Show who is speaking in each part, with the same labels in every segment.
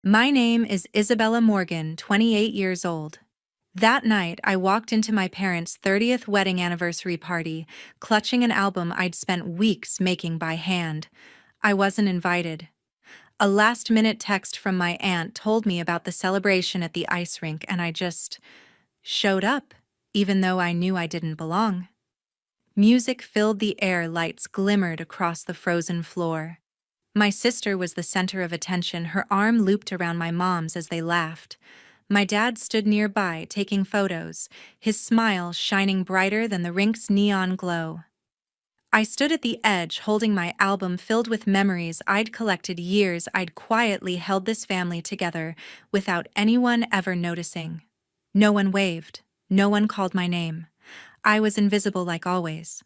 Speaker 1: My name is Isabella Morgan, 28 years old. That night, I walked into my parents' 30th wedding anniversary party, clutching an album I'd spent weeks making by hand. I wasn't invited. A last-minute text from my aunt told me about the celebration at the ice rink, and I just showed up, even though I knew I didn't belong. Music filled the air, lights glimmered across the frozen floor. My sister was the center of attention, her arm looped around my mom's as they laughed. My dad stood nearby, taking photos, his smile shining brighter than the rink's neon glow. I stood at the edge, holding my album filled with memories I'd collected years. I'd quietly held this family together without anyone ever noticing. No one waved. No one called my name. I was invisible like always.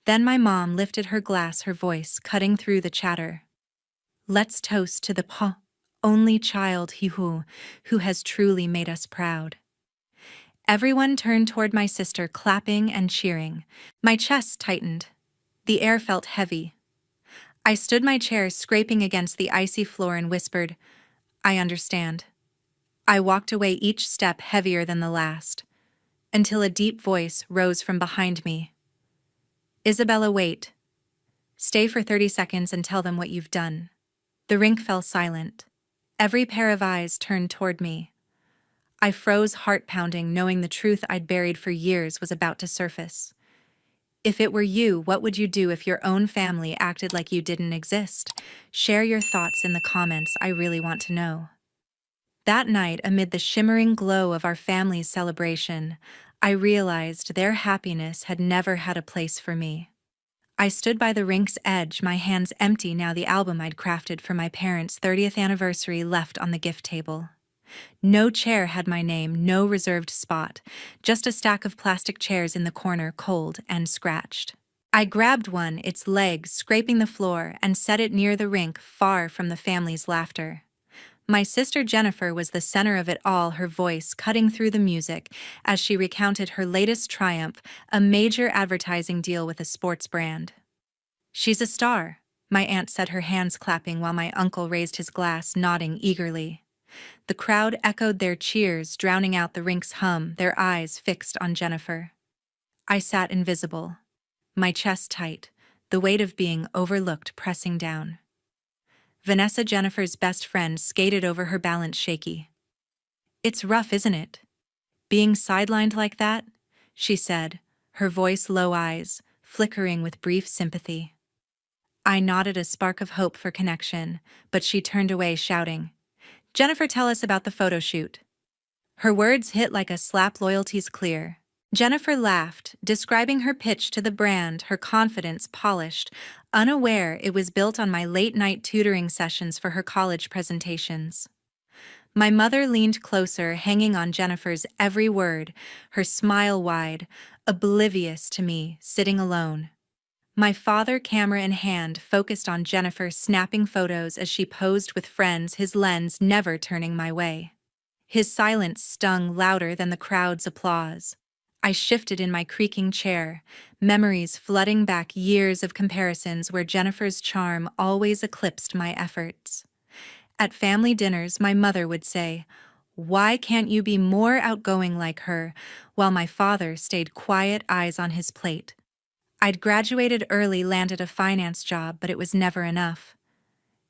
Speaker 1: Then my mom lifted her glass, her voice cutting through the chatter. Let's toast to the only child who has truly made us proud. Everyone turned toward my sister, clapping and cheering. My chest tightened. The air felt heavy. I stood my chair, scraping against the icy floor, and whispered, I understand. I walked away, each step heavier than the last, until a deep voice rose from behind me. Isabella, wait. Stay for 30 seconds and tell them what you've done. The rink fell silent. Every pair of eyes turned toward me. I froze, heart pounding, knowing the truth I'd buried for years was about to surface. If it were you, what would you do if your own family acted like you didn't exist? Share your thoughts in the comments, I really want to know. That night, amid the shimmering glow of our family's celebration, I realized their happiness had never had a place for me. I stood by the rink's edge, my hands empty now, the album I'd crafted for my parents' 30th anniversary left on the gift table. No chair had my name, no reserved spot, just a stack of plastic chairs in the corner, cold and scratched. I grabbed one, its legs scraping the floor, and set it near the rink, far from the family's laughter. My sister Jennifer was the center of it all, her voice cutting through the music as she recounted her latest triumph, a major advertising deal with a sports brand. She's a star, my aunt said, her hands clapping while my uncle raised his glass, nodding eagerly. The crowd echoed their cheers, drowning out the rink's hum, their eyes fixed on Jennifer. I sat invisible, my chest tight, the weight of being overlooked pressing down. Vanessa, Jennifer's best friend, skated over, her balance shaky. It's rough, isn't it? Being sidelined like that, she said, her voice low, eyes flickering with brief sympathy. I nodded, a spark of hope for connection, but she turned away, shouting, Jennifer, tell us about the photo shoot. Her words hit like a slap, loyalty's clear. Jennifer laughed, describing her pitch to the brand, her confidence polished, unaware it was built on my late-night tutoring sessions for her college presentations. My mother leaned closer, hanging on Jennifer's every word, her smile wide, oblivious to me, sitting alone. My father, camera in hand, focused on Jennifer, snapping photos as she posed with friends, his lens never turning my way. His silence stung louder than the crowd's applause. I shifted in my creaking chair, memories flooding back, years of comparisons where Jennifer's charm always eclipsed my efforts. At family dinners, my mother would say, Why can't you be more outgoing like her? While my father stayed quiet, eyes on his plate. I'd graduated early, landed a finance job, but it was never enough.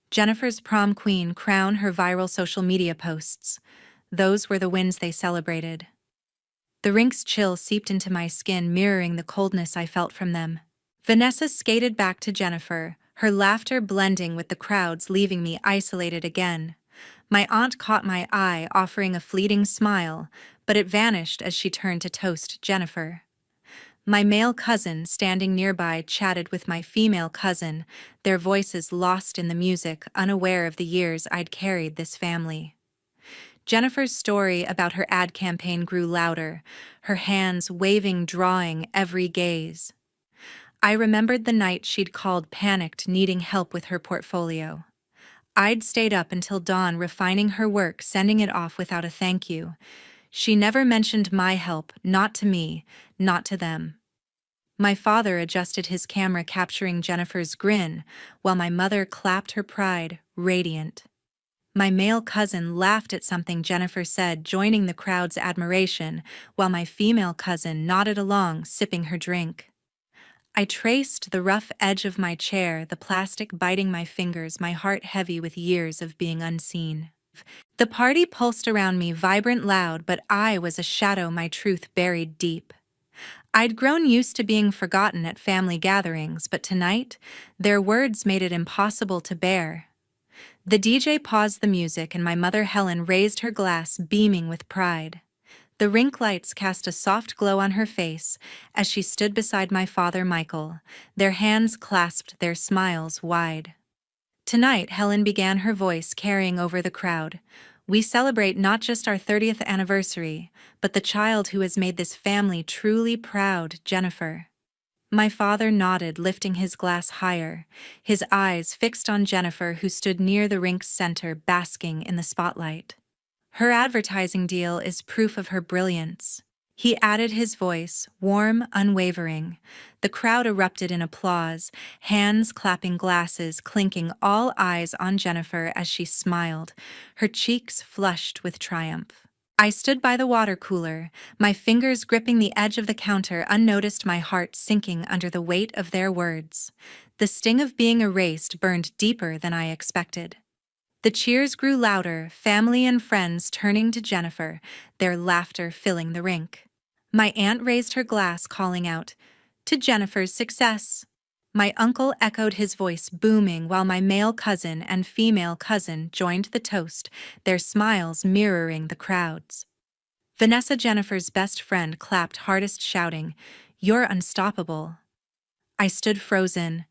Speaker 1: Jennifer's prom queen crown, her viral social media posts. Those were the wins they celebrated. The rink's chill seeped into my skin, mirroring the coldness I felt from them. Vanessa skated back to Jennifer, her laughter blending with the crowd's, leaving me isolated again. My aunt caught my eye, offering a fleeting smile, but it vanished as she turned to toast Jennifer. My male cousin, standing nearby, chatted with my female cousin, their voices lost in the music, unaware of the years I'd carried this family. Jennifer's story about her ad campaign grew louder, her hands waving, drawing every gaze. I remembered the night she'd called, panicked, needing help with her portfolio. I'd stayed up until dawn, refining her work, sending it off without a thank you. She never mentioned my help, not to me, not to them. My father adjusted his camera, capturing Jennifer's grin, while my mother clapped, her pride radiant. My male cousin laughed at something Jennifer said, joining the crowd's admiration, while my female cousin nodded along, sipping her drink. I traced the rough edge of my chair, the plastic biting my fingers, my heart heavy with years of being unseen. The party pulsed around me, vibrant, loud, but I was a shadow, my truth buried deep. I'd grown used to being forgotten at family gatherings, but tonight, their words made it impossible to bear. The DJ paused the music and my mother Helen raised her glass, beaming with pride. The rink lights cast a soft glow on her face as she stood beside my father Michael, their hands clasped, their smiles wide. Tonight, Helen began, her voice carrying over the crowd. We celebrate not just our 30th anniversary, but the child who has made this family truly proud, Jennifer. My father nodded, lifting his glass higher, his eyes fixed on Jennifer, who stood near the rink's center, basking in the spotlight. Her advertising deal is proof of her brilliance. He added, his voice warm, unwavering. The crowd erupted in applause, hands clapping, glasses clinking, all eyes on Jennifer as she smiled, her cheeks flushed with triumph. I stood by the water cooler, my fingers gripping the edge of the counter, unnoticed, my heart sinking under the weight of their words. The sting of being erased burned deeper than I expected. The cheers grew louder, family and friends turning to Jennifer, their laughter filling the rink. My aunt raised her glass, calling out, "To Jennifer's success." My uncle echoed, his voice booming, while my male cousin and female cousin joined the toast, their smiles mirroring the crowd's. Vanessa, Jennifer's best friend, clapped hardest, shouting, "You're unstoppable." I stood frozen,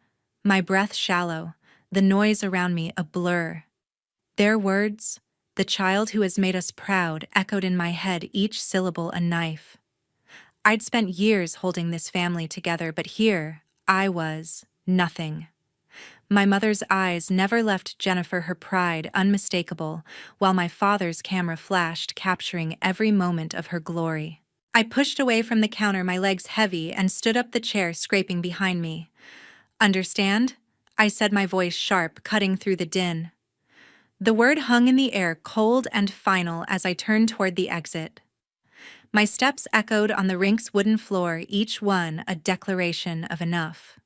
Speaker 1: my breath shallow, the noise around me a blur. Their words, "the child who has made us proud," echoed in my head, each syllable a knife. I'd spent years holding this family together, but here I was, nothing. My mother's eyes never left Jennifer, her pride unmistakable, while my father's camera flashed, capturing every moment of her glory. I pushed away from the counter, my legs heavy, and stood up, the chair scraping behind me. "Understand?" I said, my voice sharp, cutting through the din. The word hung in the air, cold and final, as I turned toward the exit. My steps echoed on the rink's wooden floor, each one a declaration of enough.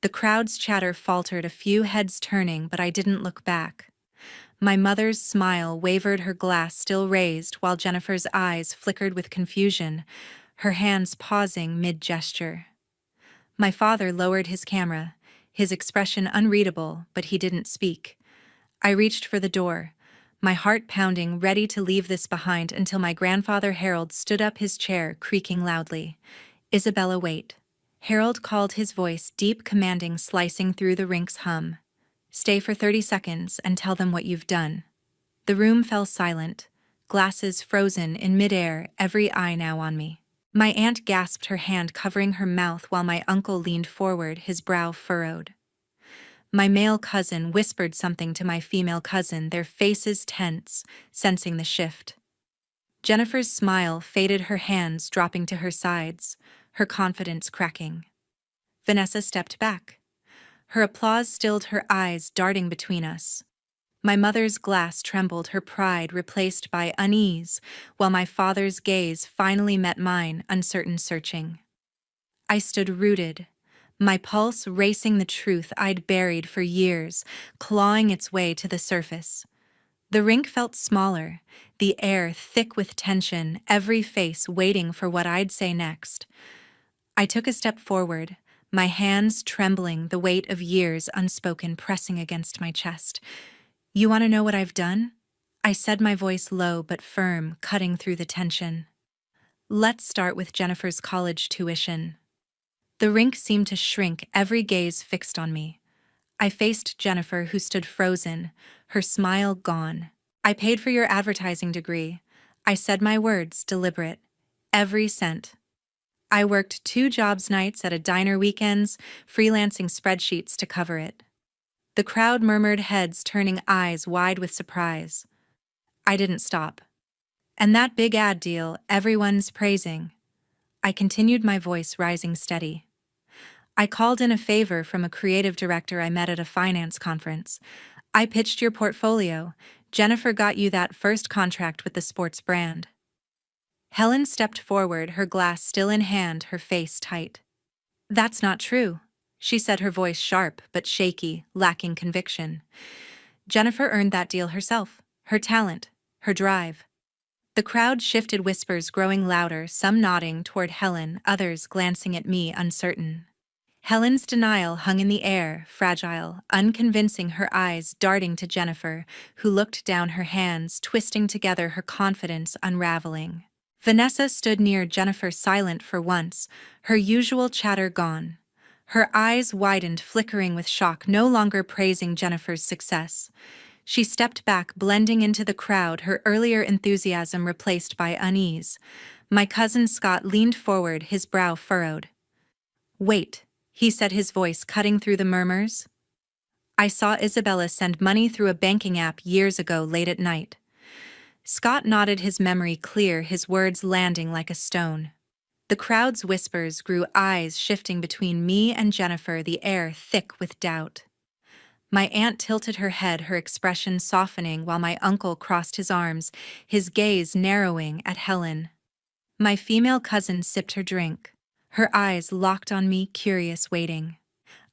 Speaker 1: The crowd's chatter faltered, a few heads turning, but I didn't look back. My mother's smile wavered, her glass still raised, while Jennifer's eyes flickered with confusion, her hands pausing mid-gesture. My father lowered his camera, his expression unreadable, but he didn't speak. I reached for the door, my heart pounding, ready to leave this behind, until my grandfather Harold stood up, his chair creaking loudly. "Isabella, wait." Harold called, his voice deep, commanding, slicing through the rink's hum. "Stay for 30 seconds and tell them what you've done." The room fell silent, glasses frozen in midair, every eye now on me. My aunt gasped, her hand covering her mouth, while my uncle leaned forward, his brow furrowed. My male cousin whispered something to my female cousin, their faces tense, sensing the shift. Jennifer's smile faded, her hands dropping to her sides, her confidence cracking. Vanessa stepped back. Her applause stilled, her eyes darting between us. My mother's glass trembled, her pride replaced by unease, while my father's gaze finally met mine, uncertain, searching. I stood rooted, my pulse racing, the truth I'd buried for years, clawing its way to the surface. The rink felt smaller, the air thick with tension, every face waiting for what I'd say next. I took a step forward, my hands trembling, the weight of years unspoken pressing against my chest. "You want to know what I've done?" I said, my voice low but firm, cutting through the tension. "Let's start with Jennifer's college tuition." The rink seemed to shrink, every gaze fixed on me. I faced Jennifer, who stood frozen, her smile gone. "I paid for your advertising degree." I said, my words deliberate. "Every cent." I worked 2 jobs, nights at a diner, weekends, freelancing spreadsheets to cover it. The crowd murmured, heads turning, eyes wide with surprise. I didn't stop. "And that big ad deal, everyone's praising." I continued, my voice rising steady. "I called in a favor from a creative director I met at a finance conference. I pitched your portfolio, Jennifer got you that first contract with the sports brand. Helen stepped forward, her glass still in hand, her face tight. That's not true, she said, her voice sharp but shaky, lacking conviction. Jennifer earned that deal herself, her talent, her drive. The crowd shifted, whispers growing louder, some nodding toward Helen, others glancing at me, uncertain. Helen's denial hung in the air, fragile, unconvincing, her eyes darting to Jennifer, who looked down, her hands twisting together, her confidence unraveling. Vanessa stood near Jennifer, silent for once, her usual chatter gone. Her eyes widened, flickering with shock, no longer praising Jennifer's success. She stepped back, blending into the crowd, her earlier enthusiasm replaced by unease. My cousin Scott leaned forward, his brow furrowed. "Wait," he said, his voice cutting through the murmurs. "I saw Isabella send money through a banking app years ago, late at night." Scott nodded, his memory clear, his words landing like a stone. The crowd's whispers grew, eyes shifting between me and Jennifer, the air thick with doubt. My aunt tilted her head, her expression softening, while my uncle crossed his arms, his gaze narrowing at Helen. My female cousin sipped her drink, her eyes locked on me, curious, waiting.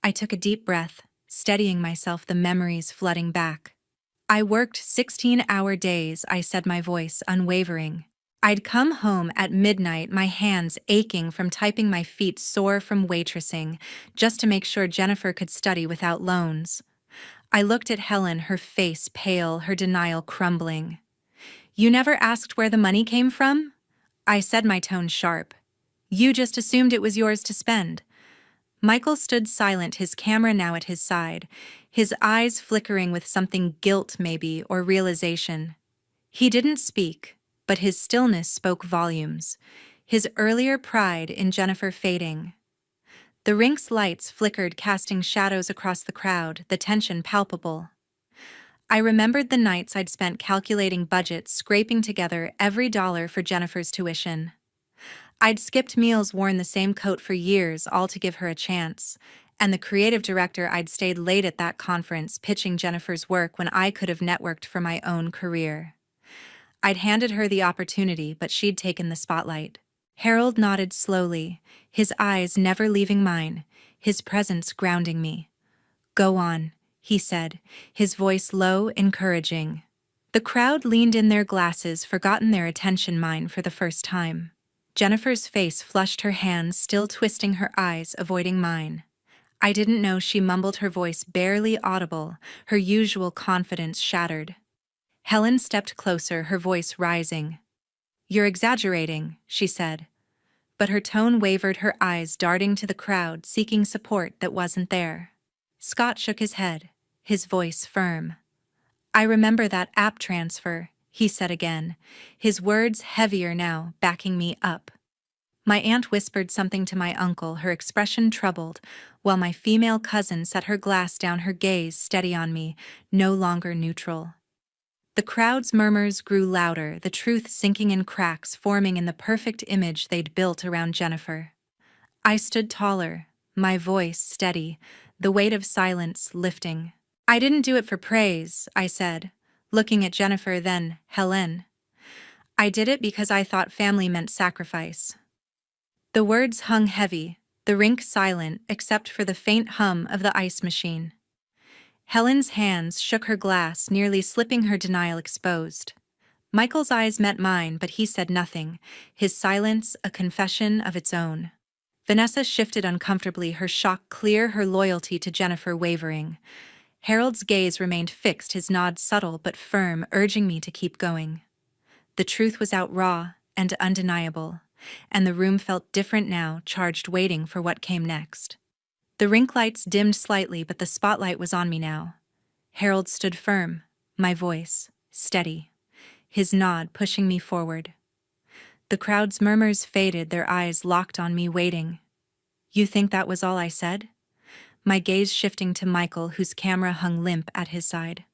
Speaker 1: I took a deep breath, steadying myself, the memories flooding back. "I worked 16-hour days," I said, my voice unwavering. "I'd come home at midnight, my hands aching from typing, my feet sore from waitressing, just to make sure Jennifer could study without loans." I looked at Helen, her face pale, her denial crumbling. "You never asked where the money came from?" I said, my tone sharp. "You just assumed it was yours to spend." Michael stood silent, his camera now at his side, his eyes flickering with something, guilt maybe, or realization. He didn't speak, but his stillness spoke volumes, his earlier pride in Jennifer fading. The rink's lights flickered, casting shadows across the crowd, the tension palpable. I remembered the nights I'd spent calculating budgets, scraping together every dollar for Jennifer's tuition. I'd skipped meals, worn the same coat for years, all to give her a chance. And the creative director, I'd stayed late at that conference, pitching Jennifer's work when I could have networked for my own career. I'd handed her the opportunity, but she'd taken the spotlight. Harold nodded slowly, his eyes never leaving mine, his presence grounding me. "Go on," he said, his voice low, encouraging. The crowd leaned in, their glasses forgotten, their attention mine for the first time. Jennifer's face flushed, her hands still twisting, her eyes avoiding mine. "I didn't know," she mumbled, her voice barely audible, her usual confidence shattered. Helen stepped closer, her voice rising. "You're exaggerating," she said. But her tone wavered, her eyes darting to the crowd, seeking support that wasn't there. Scott shook his head, his voice firm. "I remember that app transfer," he said again, his words heavier now, backing me up. My aunt whispered something to my uncle, her expression troubled, while my female cousin set her glass down, her gaze steady on me, no longer neutral. The crowd's murmurs grew louder, the truth sinking in cracks, forming in the perfect image they'd built around Jennifer. I stood taller, my voice steady, the weight of silence lifting. "I didn't do it for praise," I said, looking at Jennifer, then Helen. "I did it because I thought family meant sacrifice." The words hung heavy, the rink silent except for the faint hum of the ice machine. Helen's hands shook her glass, nearly slipping, her denial exposed. Michael's eyes met mine, but he said nothing, his silence a confession of its own. Vanessa shifted uncomfortably, her shock clear, her loyalty to Jennifer wavering. Harold's gaze remained fixed, his nod subtle but firm, urging me to keep going. The truth was out raw and undeniable, and the room felt different now, charged, waiting for what came next. The rink lights dimmed slightly, but the spotlight was on me now. Harold stood firm, my voice steady, his nod pushing me forward. The crowd's murmurs faded, their eyes locked on me, waiting. "You think that was all I said?" My gaze shifting to Michael, whose camera hung limp at his side.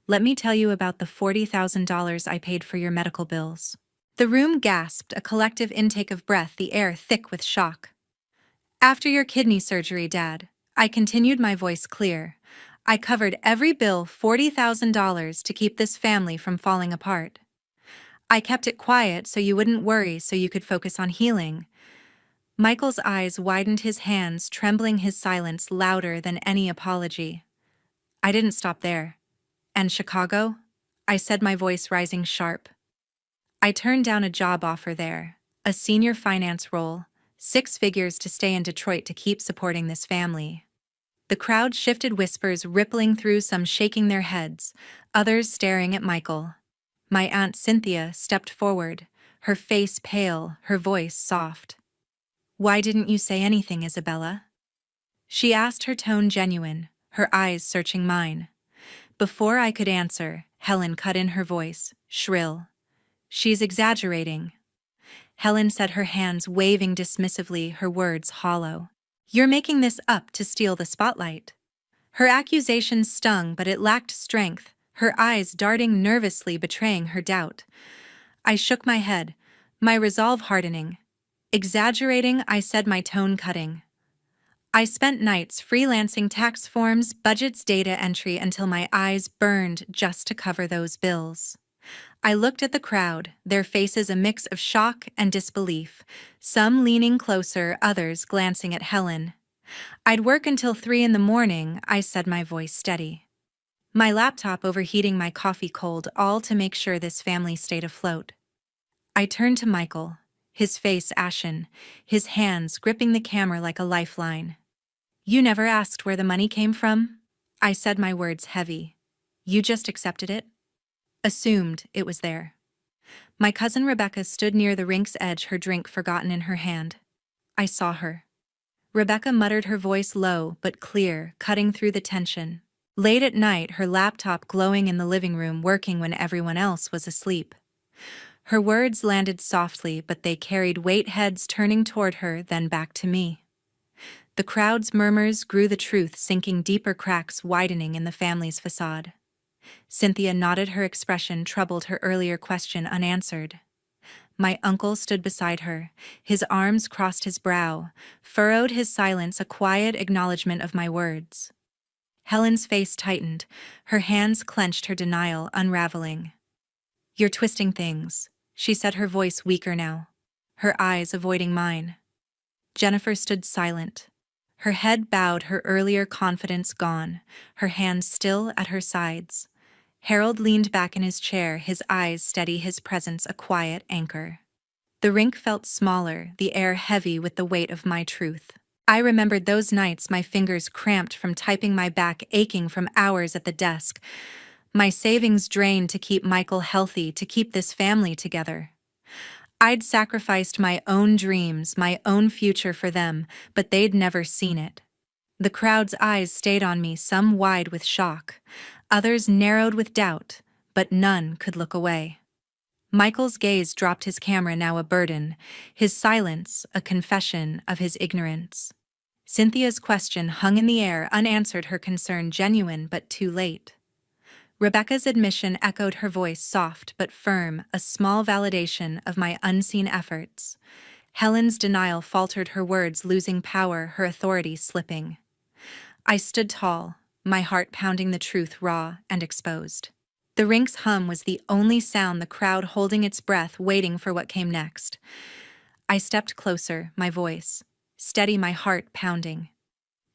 Speaker 1: "Let me tell you about the $40,000 I paid for your medical bills." The room gasped, a collective intake of breath, the air thick with shock. "After your kidney surgery, Dad," I continued, my voice clear, I covered every bill $40,000 to keep this family from falling apart. I kept it quiet so you wouldn't worry so you could focus on healing. Michael's eyes widened, his hands trembling, his silence louder than any apology. I didn't stop there. And Chicago? I said, my voice rising sharp. I turned down a job offer there, a senior finance role, 6 figures to stay in Detroit to keep supporting this family. The crowd shifted, whispers rippling through, some shaking their heads, others staring at Michael. My Aunt Cynthia stepped forward, her face pale, her voice soft. "Why didn't you say anything, Isabella?" She asked, her tone genuine, her eyes searching mine. Before I could answer, Helen cut in, her voice shrill. "She's exaggerating." Helen said, her hands waving dismissively, her words hollow. "You're making this up to steal the spotlight." Her accusation stung, but it lacked strength, her eyes darting nervously, betraying her doubt. I shook my head, my resolve hardening. "Exaggerating," I said, my tone cutting. I spent nights freelancing tax forms, budgets, data entry until my eyes burned just to cover those bills. I looked at the crowd, their faces a mix of shock and disbelief, some leaning closer, others glancing at Helen. "I'd work until 3 in the morning, I said, my voice steady. My laptop overheating, my coffee cold, all to make sure this family stayed afloat. I turned to Michael, his face ashen, his hands gripping the camera like a lifeline. "You never asked where the money came from?" I said, my words heavy. "You just accepted it?" "Assumed it was there." My cousin Rebecca stood near the rink's edge, her drink forgotten in her hand. I saw her. Rebecca muttered, her voice low but clear, cutting through the tension. Late at night, her laptop glowing in the living room, working when everyone else was asleep. Her words landed softly, but they carried weight, heads turning toward her, then back to me. The crowd's murmurs grew, the truth sinking deeper, cracks widening in the family's facade. Cynthia nodded, her expression troubled, her earlier question unanswered. My uncle stood beside her, his arms crossed, his brow furrowed, his silence a quiet acknowledgement of my words. Helen's face tightened, her hands clenched, her denial unraveling. "You're twisting things," she said, her voice weaker now, her eyes avoiding mine. Jennifer stood silent, her head bowed, her earlier confidence gone, her hands still at her sides. Harold leaned back in his chair, his eyes steady, his presence a quiet anchor. The rink felt smaller, the air heavy with the weight of my truth. I remembered those nights, my fingers cramped from typing, my back aching from hours at the desk, my savings drained to keep Michael healthy, to keep this family together. I'd sacrificed my own dreams, my own future for them, but they'd never seen it. The crowd's eyes stayed on me, some wide with shock, others narrowed with doubt, but none could look away. Michael's gaze dropped, his camera now a burden, his silence a confession of his ignorance. Cynthia's question hung in the air, unanswered, her concern genuine but too late. Rebecca's admission echoed, her voice soft but firm, a small validation of my unseen efforts. Helen's denial faltered, her words losing power, her authority slipping. I stood tall, my heart pounding, the truth raw and exposed. The rink's hum was the only sound, the crowd holding its breath, waiting for what came next. I stepped closer, my voice steady, my heart pounding.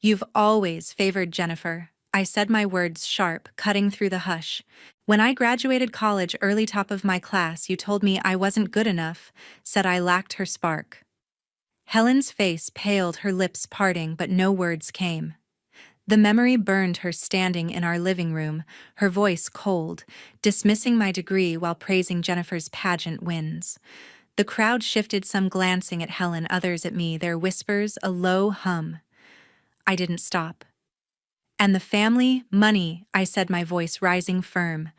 Speaker 1: "You've always favored Jennifer," I said, my words sharp, cutting through the hush. "When I graduated college early, top of my class, you told me I wasn't good enough, said I lacked her spark." Helen's face paled, her lips parting, but no words came. The memory burned, her standing in our living room, her voice cold, dismissing my degree while praising Jennifer's pageant wins. The crowd shifted, some glancing at Helen, others at me, their whispers a low hum. I didn't stop. "And the family, money," I said, my voice rising firm.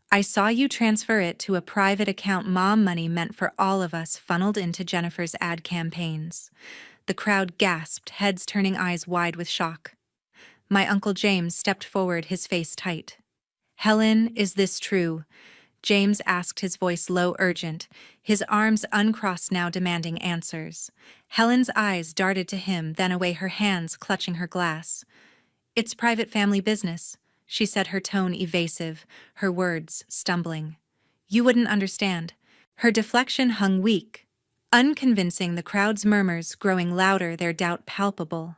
Speaker 1: "I saw you transfer it to a private account, mom, money meant for all of us, funneled into Jennifer's ad campaigns." The crowd gasped, heads turning, eyes wide with shock. My Uncle James stepped forward, his face tight. "Helen, is this true?" James asked, his voice low, urgent, his arms uncrossed now, demanding answers. Helen's eyes darted to him, then away, her hands clutching her glass. It's private family business, she said, her tone evasive, her words stumbling. You wouldn't understand. Her deflection hung weak, unconvincing, the crowd's murmurs growing louder, their doubt palpable.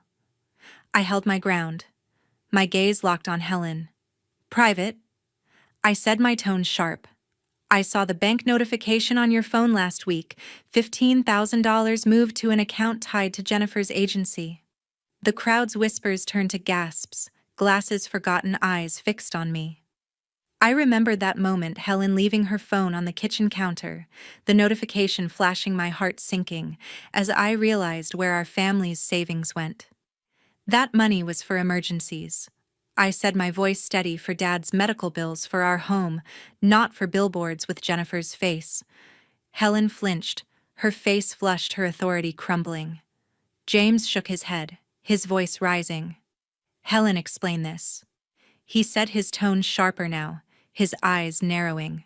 Speaker 1: I held my ground, my gaze locked on Helen. Private, I said, my tone sharp. I saw the bank notification on your phone last week. $15,000 moved to an account tied to Jennifer's agency. The crowd's whispers turned to gasps, glasses forgotten, eyes fixed on me. I remembered that moment, Helen leaving her phone on the kitchen counter, the notification flashing, my heart sinking, as I realized where our family's savings went. That money was for emergencies. I said, my voice steady, for Dad's medical bills, for our home, not for billboards with Jennifer's face. Helen flinched, her face flushed, her authority crumbling. James shook his head, his voice rising. Helen, explain this. He said, his tone sharper now, his eyes narrowing.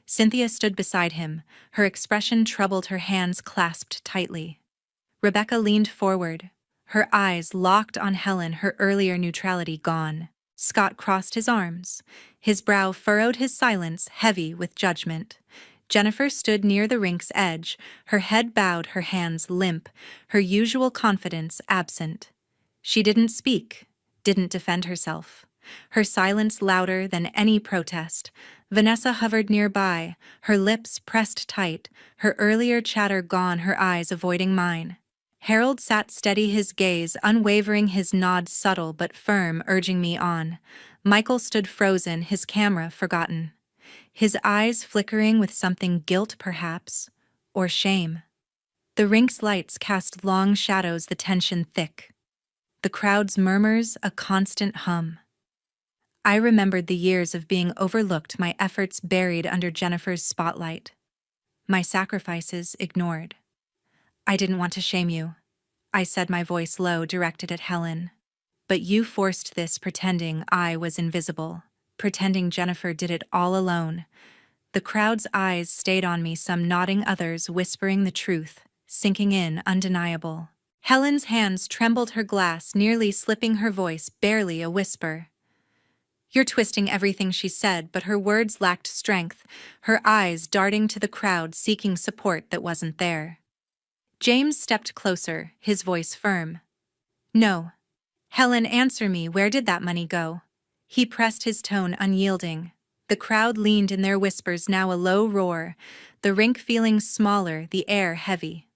Speaker 1: Cynthia stood beside him, her expression troubled, her hands clasped tightly. Rebecca leaned forward, her eyes locked on Helen, her earlier neutrality gone. Scott crossed his arms. His brow furrowed, his silence heavy with judgment. Jennifer stood near the rink's edge, her head bowed, her hands limp, her usual confidence absent. She didn't speak, didn't defend herself. Her silence louder than any protest. Vanessa hovered nearby, her lips pressed tight, her earlier chatter gone, her eyes avoiding mine. Harold sat steady, his gaze unwavering, his nod subtle but firm, urging me on. Michael stood frozen, his camera forgotten. His eyes flickering with something, guilt perhaps, or shame. The rink's lights cast long shadows, the tension thick. The crowd's murmurs a constant hum. I remembered the years of being overlooked, my efforts buried under Jennifer's spotlight. My sacrifices ignored. I didn't want to shame you, I said, my voice low, directed at Helen. But you forced this, pretending I was invisible, pretending Jennifer did it all alone. The crowd's eyes stayed on me, some nodding, others whispering the truth, sinking in, undeniable. Helen's hands trembled, her glass nearly slipping, her voice barely a whisper. You're twisting everything, she said, but her words lacked strength, her eyes darting to the crowd, seeking support that wasn't there. James stepped closer, his voice firm. No. Helen, answer me, where did that money go? He pressed, his tone unyielding. The crowd leaned in their whispers, now a low roar, the rink feeling smaller, the air heavy.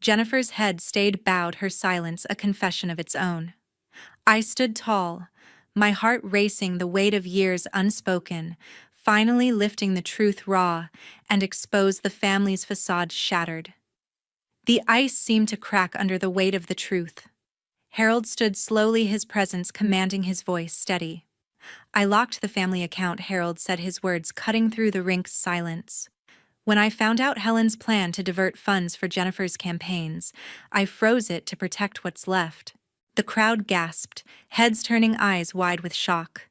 Speaker 1: Jennifer's head stayed bowed, her silence a confession of its own. I stood tall, my heart racing, the weight of years unspoken, finally lifting the truth raw and exposed, the family's facade shattered. The ice seemed to crack under the weight of the truth. Harold stood slowly, his presence commanding, his voice steady. I locked the family account, Harold said, his words cutting through the rink's silence. When I found out Helen's plan to divert funds for Jennifer's campaigns, I froze it to protect what's left. The crowd gasped, heads turning, eyes wide with shock.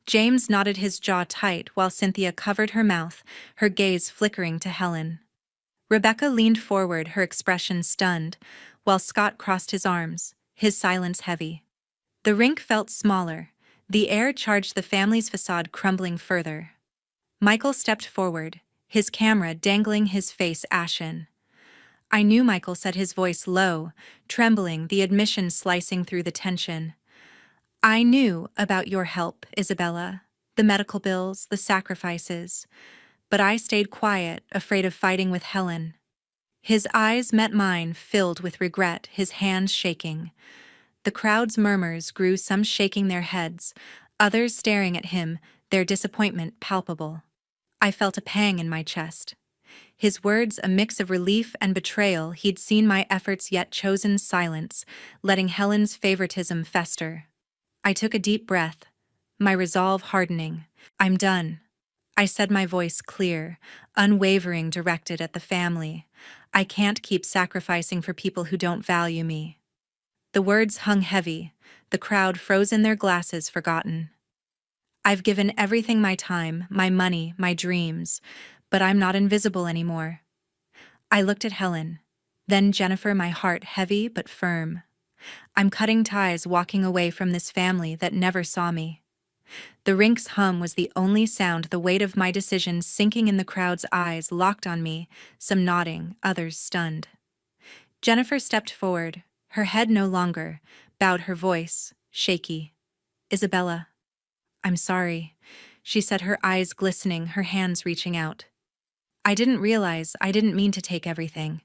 Speaker 1: James nodded, his jaw tight, while Cynthia covered her mouth, her gaze flickering to Helen. Rebecca leaned forward, her expression stunned, while Scott crossed his arms, his silence heavy. The rink felt smaller, the air charged, the family's facade crumbling further. Michael stepped forward, his camera dangling, his face ashen. I knew, Michael said, his voice low, trembling, the admission slicing through the tension. I knew about your help, Isabella, the medical bills, the sacrifices, but I stayed quiet, afraid of fighting with Helen. His eyes met mine, filled with regret, his hands shaking. The crowd's murmurs grew, some shaking their heads, others staring at him, their disappointment palpable. I felt a pang in my chest. His words a mix of relief and betrayal, he'd seen my efforts yet chosen silence, letting Helen's favoritism fester. I took a deep breath, my resolve hardening. I'm done, I said, my voice clear, unwavering, directed at the family. I can't keep sacrificing for people who don't value me. The words hung heavy, the crowd froze in their glasses, forgotten. I've given everything, my time, my money, my dreams, but I'm not invisible anymore. I looked at Helen, then Jennifer, my heart heavy but firm. I'm cutting ties, walking away from this family that never saw me. The rink's hum was the only sound, the weight of my decision sinking in the crowd's eyes locked on me, some nodding, others stunned. Jennifer stepped forward, her head no longer, bowed, her voice shaky. "Isabella, I'm sorry," she said, her eyes glistening, her hands reaching out. "I didn't mean to take everything."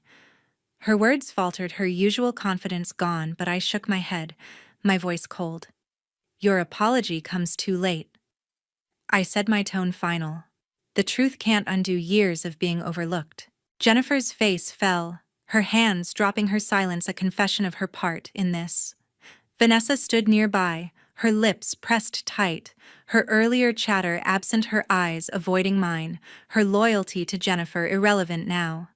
Speaker 1: Her words faltered, her usual confidence gone, but I shook my head, my voice cold. "Your apology comes too late." I said, my tone final. "The truth can't undo years of being overlooked." Jennifer's face fell, her hands dropping, her silence a confession of her part in this. Vanessa stood nearby, her lips pressed tight, her earlier chatter absent, her eyes avoiding mine, her loyalty to Jennifer irrelevant now.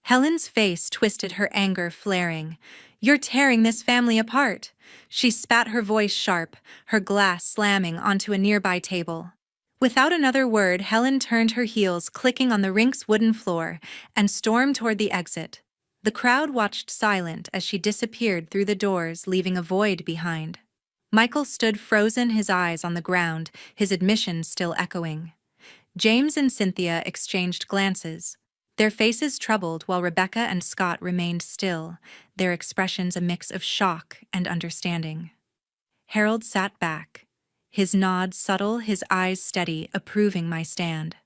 Speaker 1: Helen's face twisted, her anger flaring. "You're tearing this family apart." She spat, her voice sharp, her glass slamming onto a nearby table. Without another word, Helen turned, her heels clicking on the rink's wooden floor, and stormed toward the exit. The crowd watched silent as she disappeared through the doors, leaving a void behind. Michael stood frozen, his eyes on the ground, his admission still echoing. James and Cynthia exchanged glances, their faces troubled, while Rebecca and Scott remained still, their expressions a mix of shock and understanding. Harold sat back, his nod subtle, his eyes steady, approving my stand.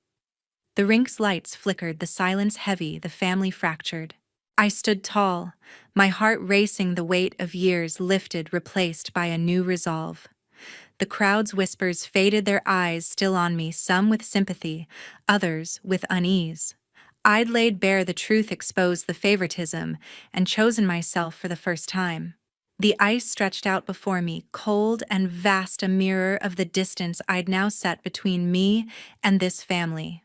Speaker 1: The rink's lights flickered, the silence heavy, the family fractured. I stood tall, my heart racing, the weight of years lifted, replaced by a new resolve. The crowd's whispers faded, their eyes still on me, some with sympathy, others with unease. I'd laid bare the truth, exposed the favoritism, and chosen myself for the first time. The ice stretched out before me, cold and vast, a mirror of the distance I'd now set between me and this family.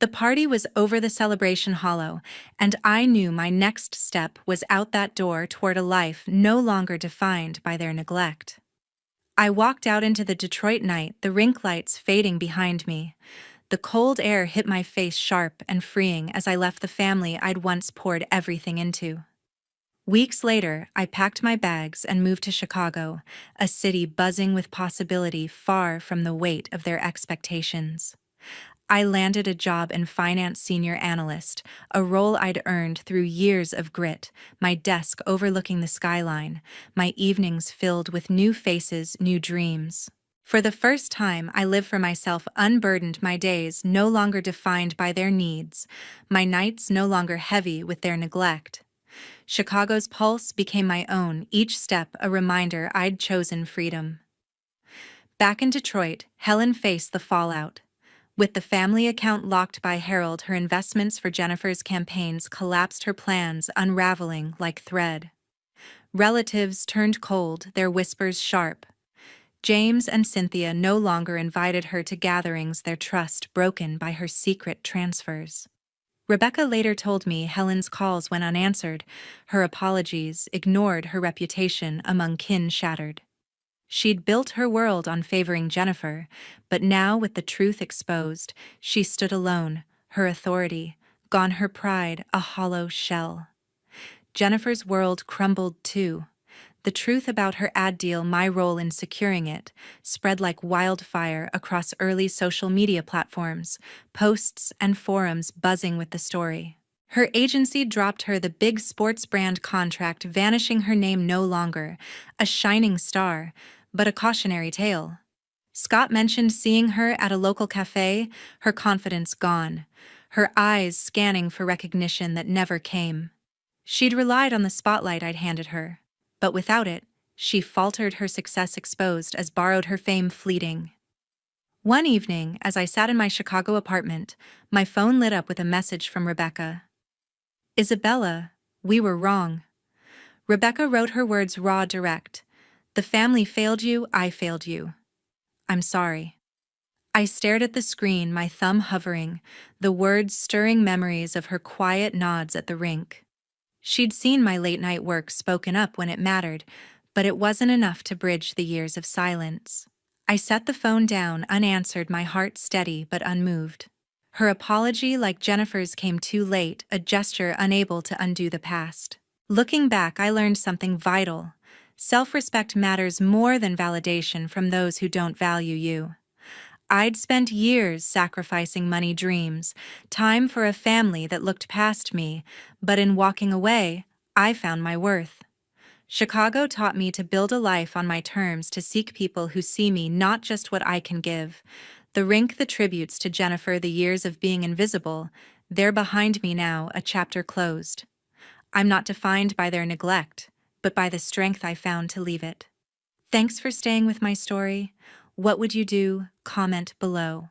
Speaker 1: The party was over, the celebration hollow, and I knew my next step was out that door toward a life no longer defined by their neglect. I walked out into the Detroit night, the rink lights fading behind me. The cold air hit my face sharp and freeing as I left the family I'd once poured everything into. Weeks later, I packed my bags and moved to Chicago, a city buzzing with possibility, far from the weight of their expectations. I landed a job in finance, senior analyst, a role I'd earned through years of grit, my desk overlooking the skyline, my evenings filled with new faces, new dreams. For the first time, I lived for myself, unburdened, my days no longer defined by their needs, my nights no longer heavy with their neglect. Chicago's pulse became my own, each step a reminder I'd chosen freedom. Back in Detroit, Helen faced the fallout. With the family account locked by Harold, her investments for Jennifer's campaigns collapsed, her plans unraveling like thread. Relatives turned cold, their whispers sharp. James and Cynthia no longer invited her to gatherings, their trust broken by her secret transfers. Rebecca later told me Helen's calls went unanswered, her apologies ignored, her reputation among kin shattered. She'd built her world on favoring Jennifer, but now with the truth exposed, she stood alone, her authority gone, her pride a hollow shell. Jennifer's world crumbled too. The truth about her ad deal, my role in securing it, spread like wildfire across early social media platforms, posts and forums buzzing with the story. Her agency dropped her the big sports brand contract, vanishing, her name no longer a shining star, but a cautionary tale. Scott mentioned seeing her at a local cafe, her confidence gone, her eyes scanning for recognition that never came. She'd relied on the spotlight I'd handed her, but without it, she faltered, her success exposed as borrowed, her fame fleeting. One evening, as I sat in my Chicago apartment, my phone lit up with a message from Rebecca. "Isabella, we were wrong." Rebecca wrote, her words raw, direct. "The family failed you, I failed you. I'm sorry." I stared at the screen, my thumb hovering, the words stirring memories of her quiet nods at the rink. She'd seen my late-night work, spoken up when it mattered, but it wasn't enough to bridge the years of silence. I set the phone down, unanswered, my heart steady but unmoved. Her apology, like Jennifer's, came too late, a gesture unable to undo the past. Looking back, I learned something vital. Self-respect matters more than validation from those who don't value you. I'd spent years sacrificing money dreams, time for a family that looked past me, but in walking away, I found my worth. Chicago taught me to build a life on my terms, to seek people who see me, not just what I can give. The rink, the tributes to Jennifer, the years of being invisible, they're behind me now, a chapter closed. I'm not defined by their neglect, but by the strength I found to leave it. Thanks for staying with my story. What would you do? Comment below.